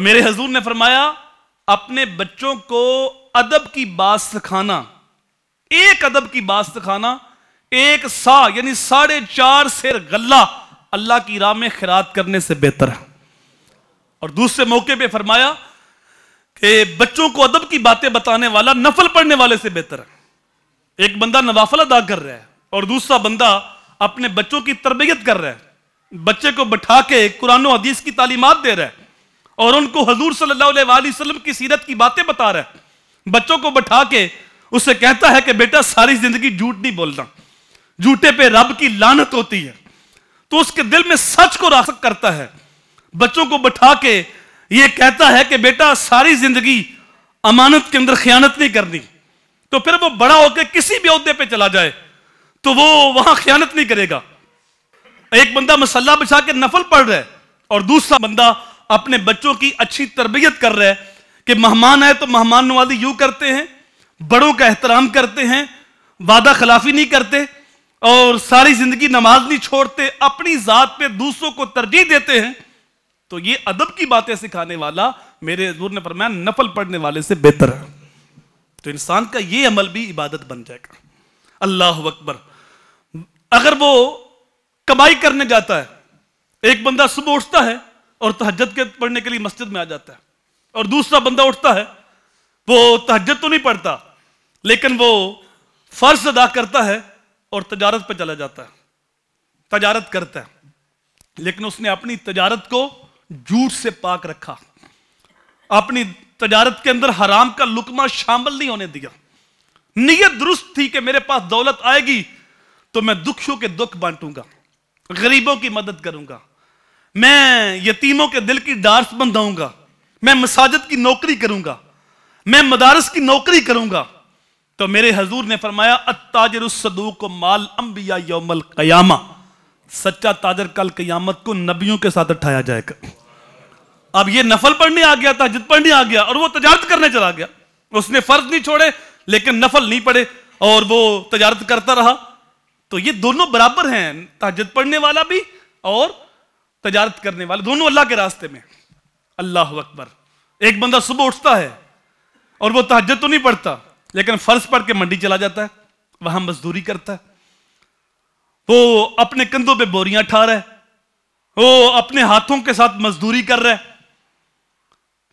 میرے حضور نے فرمایا اپنے بچوں کو ادب کی بات سکھانا، ایک ادب کی بات سکھانا، ایک سا یعنی 4.5 سیر غلہ اللہ کی راہ میں خیرات کرنے سے بہتر ہے۔ اور دوسرے موقع پہ فرمایا کہ بچوں کو ادب کی باتیں بتانے والا نفل پڑھنے والے سے بہتر ہے۔ ایک بندہ نوافل ادا کر رہا ہے اور دوسرا بندہ اپنے بچوں کی تربیت کر رہا ہے، بچے کو بٹھا کے قرآن و حدیث کی تعلیمات دے رہا ہے اور ان کو حضور صلی اللہ علیہ وآلہ وسلم کی سیرت کی باتیں بتا رہا ہے، بچوں کو بٹھا کے اسے کہتا ہے کہ بیٹا ساری زندگی جھوٹ نہیں بولنا، جھوٹے پہ رب کی لعنت ہوتی ہے، تو اس کے دل میں سچ کو راسخ کرتا ہے۔ بچوں کو بٹھا کے یہ کہتا ہے کہ بیٹا ساری زندگی امانت کے اندر خیانت نہیں کرنی، تو پھر وہ بڑا ہو کے کسی بھی عہدے پہ چلا جائے تو وہ وہاں خیانت نہیں کرے گا۔ ایک بندہ مصلی بچھا کے نفل پڑھ رہا ہے اور دوسرا بندہ اپنے بچوں کی اچھی تربیت کر رہا ہے کہ مہمان آئے تو مہمان نوازی یوں کرتے ہیں، بڑوں کا احترام کرتے ہیں، وعدہ خلافی نہیں کرتے اور ساری زندگی نماز نہیں چھوڑتے، اپنی ذات پہ دوسروں کو ترجیح دیتے ہیں، تو یہ ادب کی باتیں سکھانے والا میرے حضور نے فرمایا نفل پڑھنے والے سے بہتر ہے۔ تو انسان کا یہ عمل بھی عبادت بن جائے گا۔ اللہ اکبر۔ اگر وہ کمائی کرنے جاتا ہے، ایک بندہ صبح اٹھتا ہے اور تہجد کے پڑھنے کے لیے مسجد میں آ جاتا ہے، اور دوسرا بندہ اٹھتا ہے وہ تہجد تو نہیں پڑھتا لیکن وہ فرض ادا کرتا ہے اور تجارت پہ چلا جاتا ہے، تجارت کرتا ہے، لیکن اس نے اپنی تجارت کو جھوٹ سے پاک رکھا، اپنی تجارت کے اندر حرام کا لقمہ شامل نہیں ہونے دیا، نیت درست تھی کہ میرے پاس دولت آئے گی تو میں دکھیوں کے دکھ بانٹوں گا، غریبوں کی مدد کروں گا، میں یتیموں کے دل کی ڈارس بندھاؤں گا، میں مساجد کی نوکری کروں گا، میں مدارس کی نوکری کروں گا، تو میرے حضور نے فرمایا التاجر الصدوق مال انبیاء یوم القیامہ، سچا تاجر کل قیامت کو نبیوں کے ساتھ اٹھایا جائے گا۔ اب یہ نفل پڑھنے آ گیا، تہجد پڑھنے آ گیا اور وہ تجارت کرنے چلا گیا، اس نے فرض نہیں چھوڑے لیکن نفل نہیں پڑھے اور وہ تجارت کرتا رہا، تو یہ دونوں برابر ہیں، تہجد پڑھنے والا بھی اور تجارت کرنے والا، دونوں اللہ کے راستے میں۔ اللہ اکبر۔ ایک بندہ صبح اٹھتا ہے اور وہ تہجد تو نہیں پڑھتا لیکن فرض پڑھ کے منڈی چلا جاتا ہے، وہاں مزدوری کرتا ہے، وہ اپنے کندھوں پہ بوریاں اٹھا رہا ہے، وہ اپنے ہاتھوں کے ساتھ مزدوری کر رہا ہے،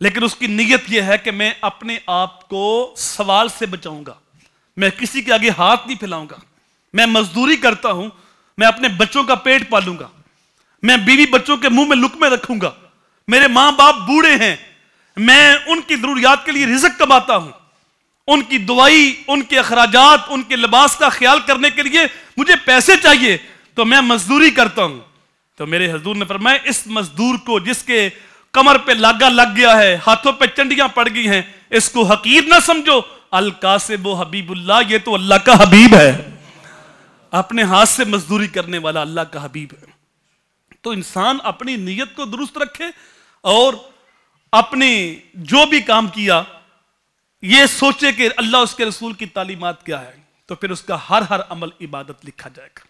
لیکن اس کی نیت یہ ہے کہ میں اپنے آپ کو سوال سے بچاؤں گا، میں کسی کے آگے ہاتھ نہیں پھیلاؤں گا، میں مزدوری کرتا ہوں، میں اپنے بچوں کا پیٹ پالوں گا، میں بیوی بچوں کے منہ میں لقمے رکھوں گا، میرے ماں باپ بوڑھے ہیں، میں ان کی ضروریات کے لیے رزق کماتا ہوں، ان کی دوائی، ان کے اخراجات، ان کے لباس کا خیال کرنے کے لیے مجھے پیسے چاہیے، تو میں مزدوری کرتا ہوں۔ تو میرے حضور نے فرمایا اس مزدور کو جس کے کمر پہ لاگا لگ گیا ہے، ہاتھوں پہ چنڈیاں پڑ گئی ہیں، اس کو حقیر نہ سمجھو، القاسب حبیب اللہ، یہ تو اللہ کا حبیب ہے، اپنے ہاتھ سے مزدوری کرنے والا اللہ کا حبیب ہے۔ تو انسان اپنی نیت کو درست رکھے اور اپنے جو بھی کام کیا یہ سوچے کہ اللہ اس کے رسول کی تعلیمات کیا ہے، تو پھر اس کا ہر عمل عبادت لکھا جائے گا۔